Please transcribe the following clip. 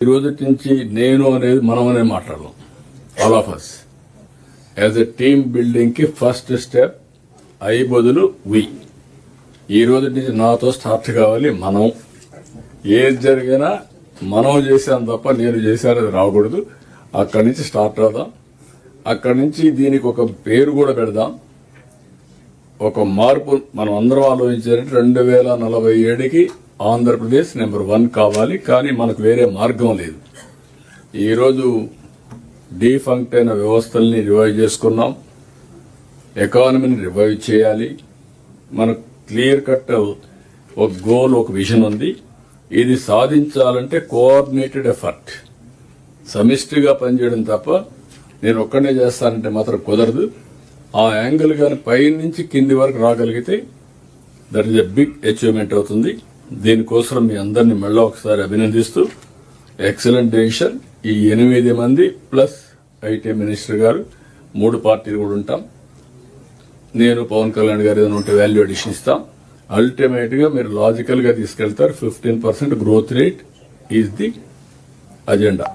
ఈ రోజు నుంచి నేను అనేది మనం అనేది మాట్లాడదాం. All of us as a team building కి ఫస్ట్ స్టెప్ ఐ బదులు వి. ఈ రోజు నుంచి నాతో స్టార్ట్ కావాలి. మనం ఏది జరిగినా మనం చేశాను తప్ప నేను చేశానది రాకూడదు. అక్కడి నుంచి స్టార్ట్ అవుదాం. అక్కడి నుంచి దీనికి ఒక పేరు కూడా పెడదాం. ఒక మార్పు మనం అందరం ఆలోచించారంటే 2047కి ఆంధ్రప్రదేశ్ నెంబర్ 1 కావాలి. కానీ మనకు వేరే మార్గం లేదు. ఈరోజు డీఫంక్ట్ అయిన వ్యవస్థల్ని రివైవ్ చేసుకున్నాం. ఎకానమీని రివైవ్ చేయాలి. మనకు క్లియర్ కట్ ఒక గోల్, ఒక విజన్ ఉంది. ఇది సాధించాలంటే కోఆర్డినేటెడ్ ఎఫర్ట్, సమిష్టిగా పనిచేయడం తప్ప నేను ఒక్కడే చేస్తానంటే మాత్రం కుదరదు. ఆ యాంగిల్ కానీ పై నుంచి కింది వరకు రాగలిగితే that is a big achievement అవుతుంది. దీనికోసం మీ అందరినీ మళ్ళీ ఒకసారి అభినందిస్తూ ఎక్సలెంట్ డెసిషన్. ఈ 8 మంది ప్లస్ ఐటీ మినిస్టర్ గారు 3 పార్టీలు కూడా ఉంటాం. నేను పవన్ కళ్యాణ్ గారు ఏదైనా ఉంటే వాల్యూ అడిషన్ ఇస్తాం. అల్టిమేట్ గా మీరు లాజికల్ గా తీసుకెళ్తారు. 15% growth rate is the agenda.